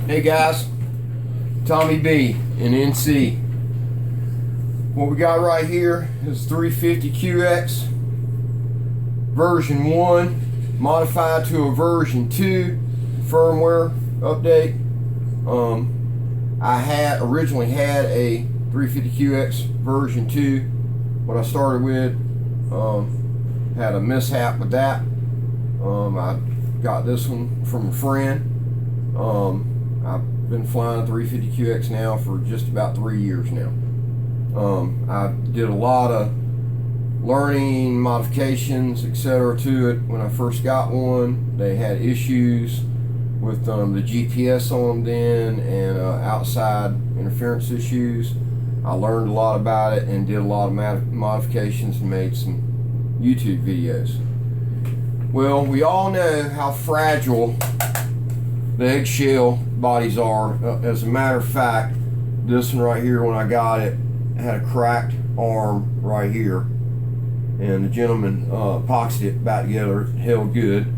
Hey guys, Tommy B in NC. What we got right here is 350QX version 1 modified to a version 2 firmware update. I had originally had a 350QX version 2. What I started with had a mishap with that. I got this one from a friend. I've been flying 350QX now for just about 3 years now. I did a lot of learning, modifications, etc. to it when I first got one. They had issues with the GPS on them then, and outside interference issues. I learned a lot about it and did a lot of modifications and made some YouTube videos. Well, we all know how fragile the eggshell bodies are. As a matter of fact, this one right here, when I got it, had a cracked arm right here, and the gentleman epoxied it back together. It held good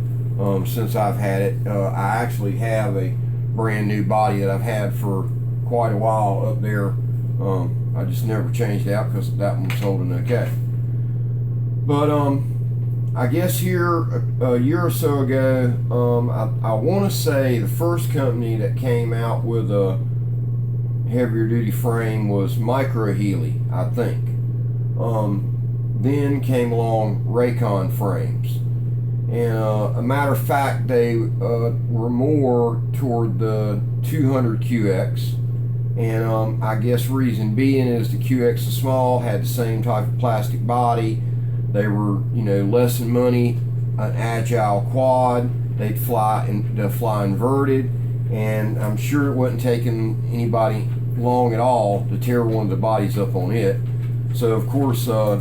since I've had it. I actually have a brand new body that I've had for quite a while up there. I just never changed it out because that one's holding okay. But I guess here a year or so ago, I want to say the first company that came out with a heavier duty frame was Heli, I think. Then came along Rakon frames, and a matter of fact, they were more toward the 200QX, and I guess reason being is the QX is small, had the same type of plastic body. They were, less than money, an agile quad. They'd fly inverted, and I'm sure it wasn't taking anybody long at all to tear one of the bodies up on it. So of course, I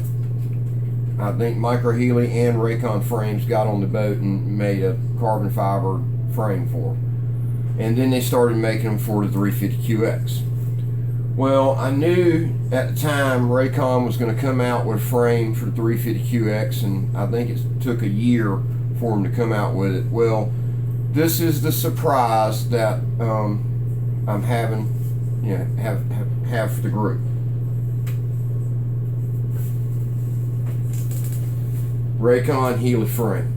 think Heli and Rakon frames got on the boat and made a carbon fiber frame for them. And then they started making them for the 350QX. Well, I knew at the time Rakon was going to come out with a frame for the 350QX, and I think it took a year for them to come out with it. Well, this is the surprise that I'm having, have for the group. Rakon Heli frame.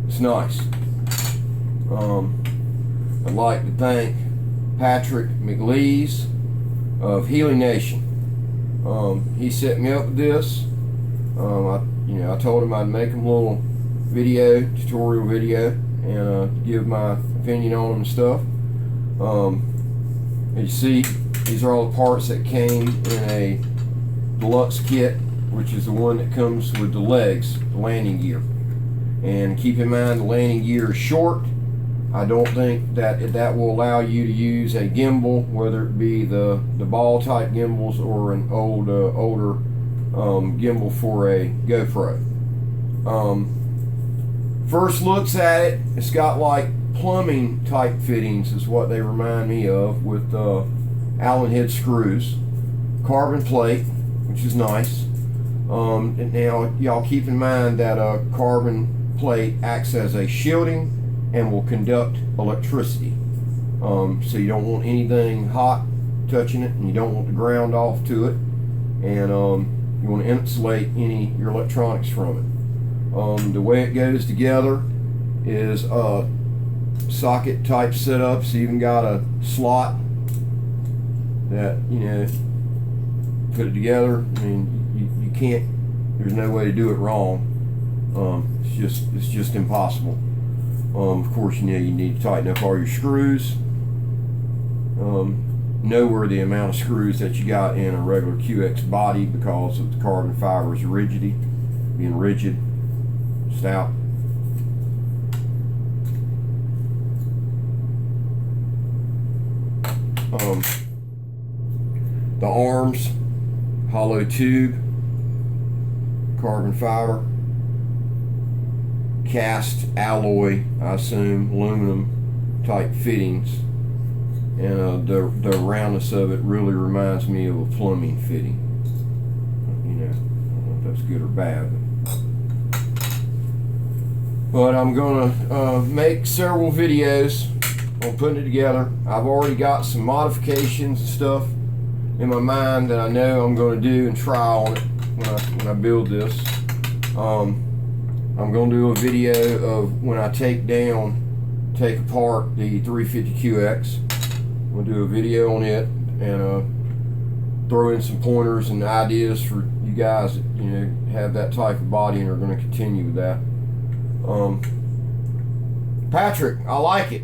It's nice. I'd like to thank Patrick McLeese of Heli Nation. He set me up with this. I told him I'd make him a little tutorial video, and give my opinion on them and stuff. As you see, these are all the parts that came in a deluxe kit, which is the one that comes with the legs, the landing gear. And keep in mind, the landing gear is short. I don't think that will allow you to use a gimbal, whether it be the ball type gimbals or an older gimbal for a GoPro. First looks at it, it's got like plumbing type fittings is what they remind me of, with Allen head screws, carbon plate, which is nice. And now y'all keep in mind that a carbon plate acts as a shielding and will conduct electricity. So you don't want anything hot touching it, and you don't want the ground off to it, and you want to insulate your electronics from it. The way it goes together is a socket type setup. It's even got a slot that put it together. I mean, you can't. There's no way to do it wrong. It's just impossible. Of course, you need to tighten up all your screws. Know where the amount of screws that you got in a regular QX body because of the carbon fiber's rigidity, being rigid, stout. The arms, hollow tube, carbon fiber, cast alloy, I assume, aluminum type fittings, and the roundness of it really reminds me of a plumbing fitting. if that's good or bad. But I'm gonna make several videos on putting it together. I've already got some modifications and stuff in my mind that I know I'm going to do and try on it when I build this. I'm going to do a video of when I take apart the 350QX. I'm going to do a video on it and throw in some pointers and ideas for you guys that, you know, have that type of body and are going to continue with that. Patrick, I like it.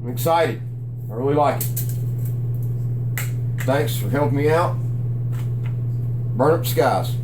I'm excited. I really like it. Thanks for helping me out. Burn up the skies.